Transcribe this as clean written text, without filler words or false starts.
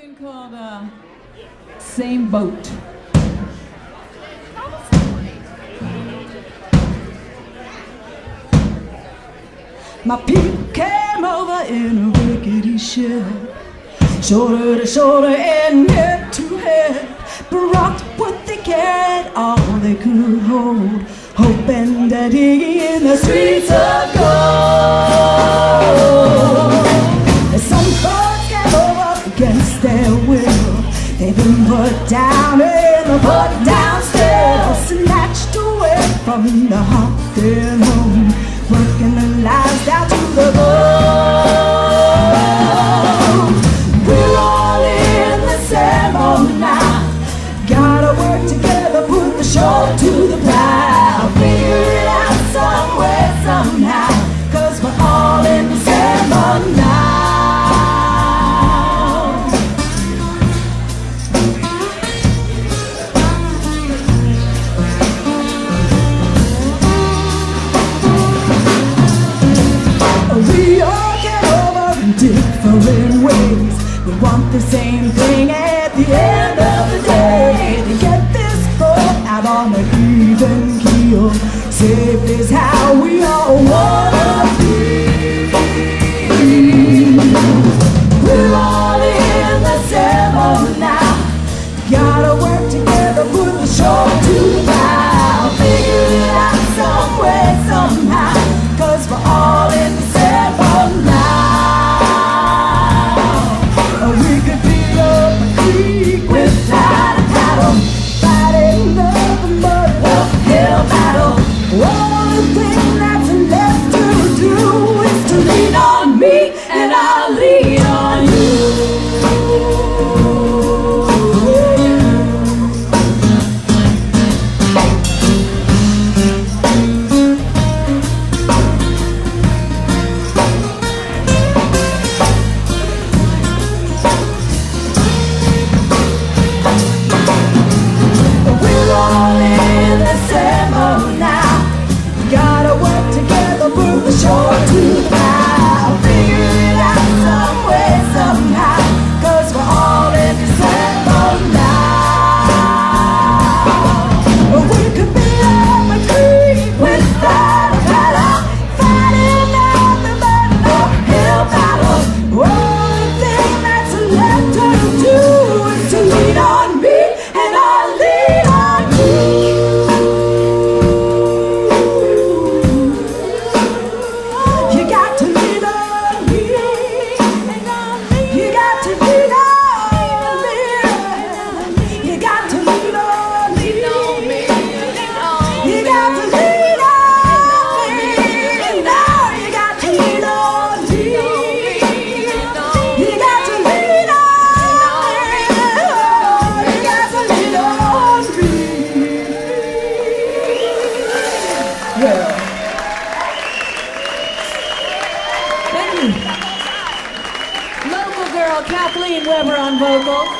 tune called Same Boat. My people came over in a rickety ship, shoulder to shoulder and head to head, brought what they carried, all they could hold, hoping to dig in the streets of gold. Some folks came over against their will, they've been put down in the put down still, snatched away from the haunted home, working their lives down to the bone. We're all in the same boat now, gotta work together, put the shoulder to the plow, figure it out some way, somehow, 'cause we're all in the same boat now. We all get over in different ways, we want the same thing at the end of the day, to get this boat out on an even keel. Safe is how we all wanna be. We're all in the same boat now, gotta work together, put the shoulder to the plow, figure it out some way, somehow, 'cause we're all in the same boat now. We could beat up a creek without a paddle, fighting the mud uphill battle. Only thing that's left to do is to lean on me and I'll lean on you. We're all in the same boat now, gotta work together, put the shoulder to the plow, figure it out some way, somehow, 'cause we're all in the same boat now. We could be up a creek without a paddle, fighting out the mud uphill battle. Only thing that's left to do is to lean on me and I'll lean on you. You got to lean on me, you got to lean on me, you got to lean on me, you got to lean on me, now you got to lean on me, you got to lean on me, you got to lean on me. Well, thank you. Local girl Kathleen Weber on vocals.